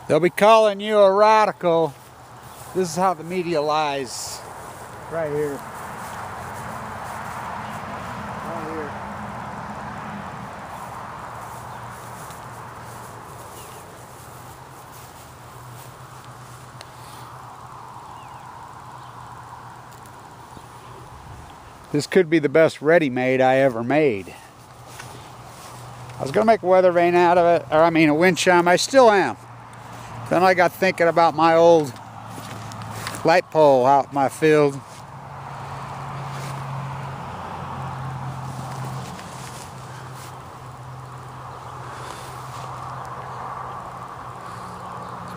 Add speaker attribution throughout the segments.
Speaker 1: They'll be calling you a radical. This is how the media lies. Right here. Right here. This could be the best ready-made I ever made. I was gonna make a weather vane out of it, or I mean a wind chime. I still am. Then I got thinking about my old light pole out in my field.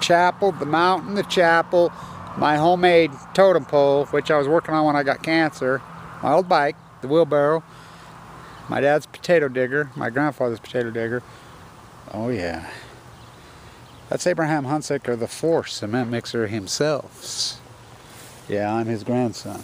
Speaker 1: Chapel, the mountain, the chapel, my homemade totem pole, which I was working on when I got cancer, my old bike, the wheelbarrow, my dad's potato digger, my grandfather's potato digger. Oh yeah. That's Abraham Hunsaker the fourth cement mixer himself. Yeah, I'm his grandson.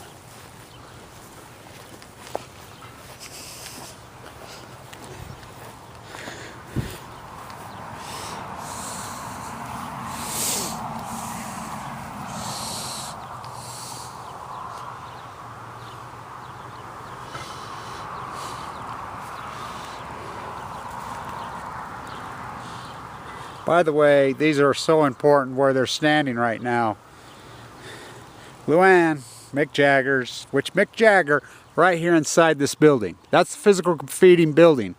Speaker 1: By the way, these are so important where they're standing right now. Luann, Mick Jagger's, which Mick Jagger, right here inside this building. That's the physical graffiti building.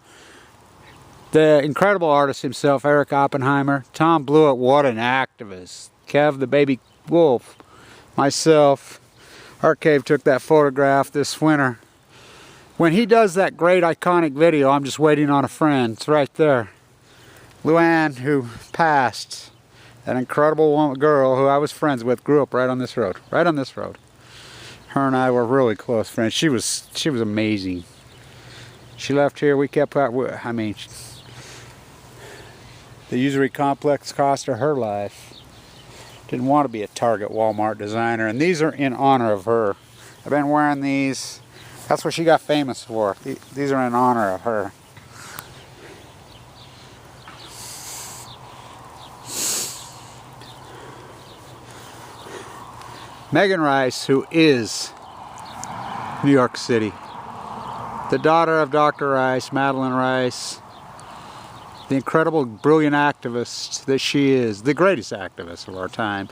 Speaker 1: The incredible artist himself, Eric Oppenheimer. Tom Blewett, what an activist. Kev the baby wolf. Myself. Art Cave took that photograph this winter. When he does that great iconic video, I'm just waiting on a friend. It's right there. Luann, who passed, an incredible girl who I was friends with, grew up right on this road. Right on this road. Her and I were really close friends. She was amazing. She left here. We kept out. I mean, the usury complex cost her life. Didn't want to be a Target, Walmart designer, and these are in honor of her. I've been wearing these. That's what she got famous for. These are in honor of her. Megan Rice, who is New York City. The daughter of Dr. Rice, Madeline Rice. The incredible, brilliant activist that she is. The greatest activist of our time.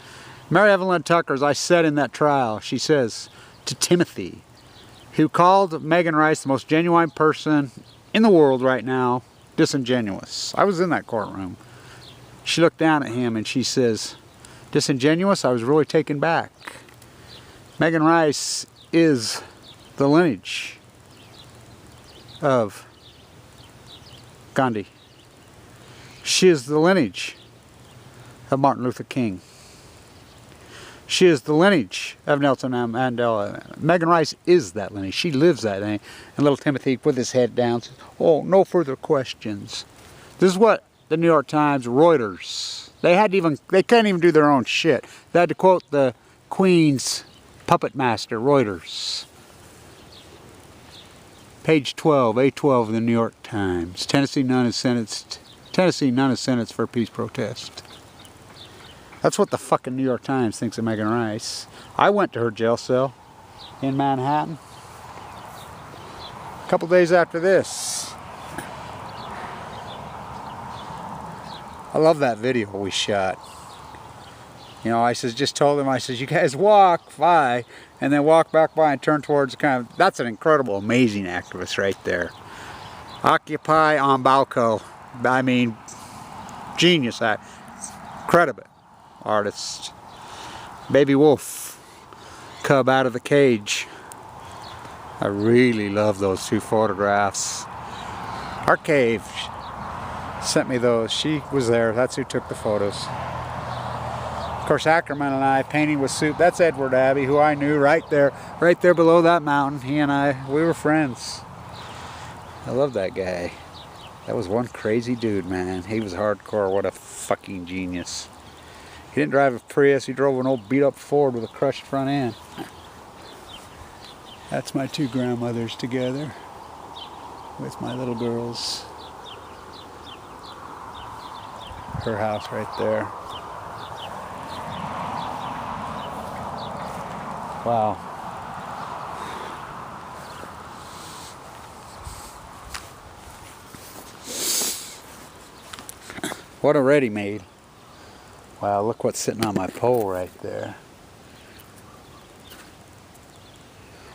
Speaker 1: Mary Evelyn Tucker, as I said in that trial, she says to Timothy, who called Megan Rice the most genuine person in the world right now, disingenuous. I was in that courtroom. She looked down at him and she says, disingenuous? I was really taken back. Megan Rice is the lineage of Gandhi. She is the lineage of Martin Luther King. She is the lineage of Nelson Mandela. Megan Rice is that lineage. She lives that thing. And little Timothy with his head down says, oh, no further questions. This is what the New York Times, Reuters, they couldn't even do their own shit. They had to quote the Queen's puppet master, Reuters. Page 12, A12 of the New York Times. Tennessee nun is sentenced for a peace protest. That's what the fucking New York Times thinks of Megan Rice. I went to her jail cell in Manhattan a couple days after this. I love that video we shot. You know, I just told them, you guys walk by and then walk back by and turn towards that's an incredible, amazing activist right there. Occupy on Balco. I mean, genius, incredible artist. Baby wolf, cub out of the cage. I really love those two photographs. Art Cave sent me those. She was there. That's who took the photos. Of course, Ackerman and I, painting with soup. That's Edward Abbey, who I knew right there below that mountain. He and I, we were friends. I love that guy. That was one crazy dude, man. He was hardcore. What a fucking genius. He didn't drive a Prius. He drove an old beat-up Ford with a crushed front end. That's my two grandmothers together with my little girls. Her house right there. Wow. What a ready-made. Wow, look what's sitting on my pole right there.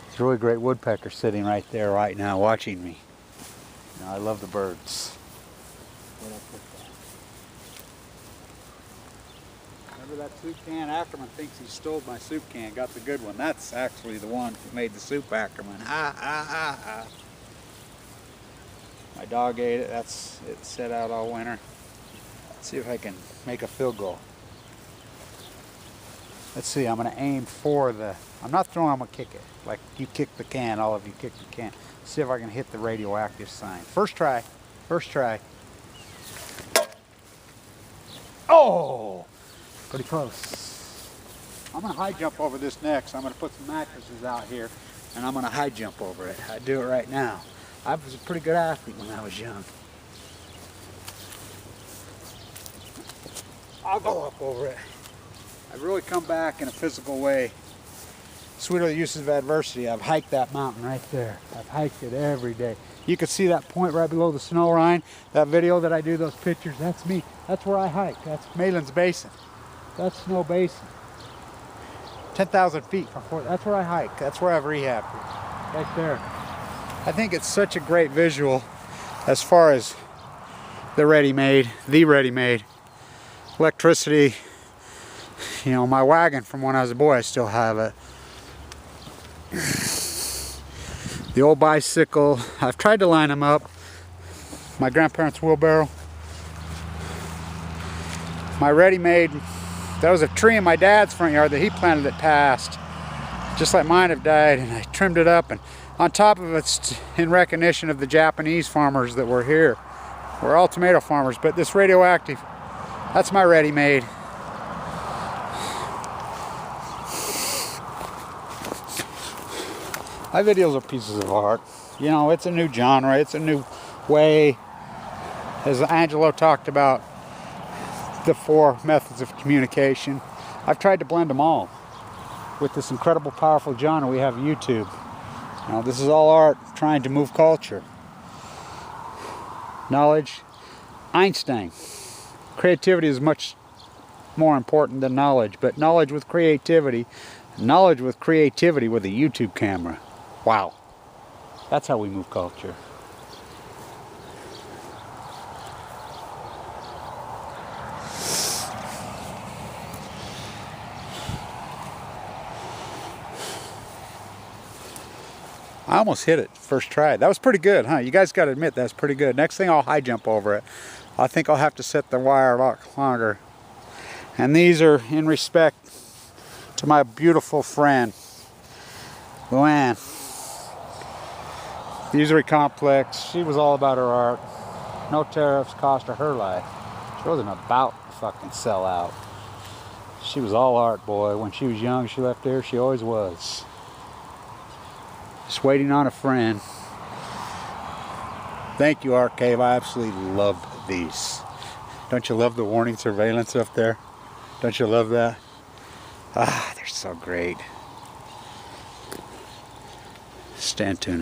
Speaker 1: It's a really great woodpecker sitting right there right now watching me. You know, I love the birds. Where'd I put that? Remember that soup can? Ackerman thinks he stole my soup can, got the good one. That's actually the one who made the soup, Ackerman. Ha ha ha ha. My dog ate it. It sat out all winter. Let's see if I can make a field goal. Let's see, I'm going to aim for the... I'm not throwing, I'm going to kick it. Like you kick the can, all of you kick the can. Let's see if I can hit the radioactive sign. First try. First try. Oh! Pretty close. I'm going to high jump over this next. I'm going to put some mattresses out here and I'm going to high jump over it. I do it right now. I was a pretty good athlete when I was young. I'll go up over it. I've really come back in a physical way. Sweet are the uses of adversity. I've hiked that mountain right there. I've hiked it every day. You can see that point right below the snow line. That video that I do, those pictures, that's me. That's where I hike. That's Malin's Basin. That's Snow Basin. 10,000 feet from Fort. That's where I hike. That's where I've rehabbed. Right there. I think it's such a great visual as far as the ready-made. Electricity. You know, my wagon from when I was a boy, I still have it. The old bicycle. I've tried to line them up. My grandparents' wheelbarrow. My ready-made. There was a tree in my dad's front yard that he planted that passed. Just like mine have died, and I trimmed it up. And on top of it's in recognition of the Japanese farmers that were here. We're all tomato farmers, but this radioactive, that's my ready-made. My videos are pieces of art. You know, it's a new genre, it's a new way. As Angelo talked about, the 4 methods of communication. I've tried to blend them all with this incredible, powerful genre we have YouTube. You know, this is all art trying to move culture. Knowledge, Einstein. Creativity is much more important than knowledge, but knowledge with creativity with a YouTube camera. Wow. That's how we move culture. I almost hit it first try. That was pretty good, huh? You guys got to admit that's pretty good. Next thing I'll high jump over it. I think I'll have to set the wire a lot longer. And these are in respect to my beautiful friend, Luann. The Usury Complex, she was all about her art. No tariffs cost her life. She wasn't about to fucking sell out. She was all art, boy. When she was young, she left there, she always was. Just waiting on a friend. Thank you, Art Cave. I absolutely love these. Don't you love the warning surveillance up there? Don't you love that? Ah, they're so great. Stand tuned.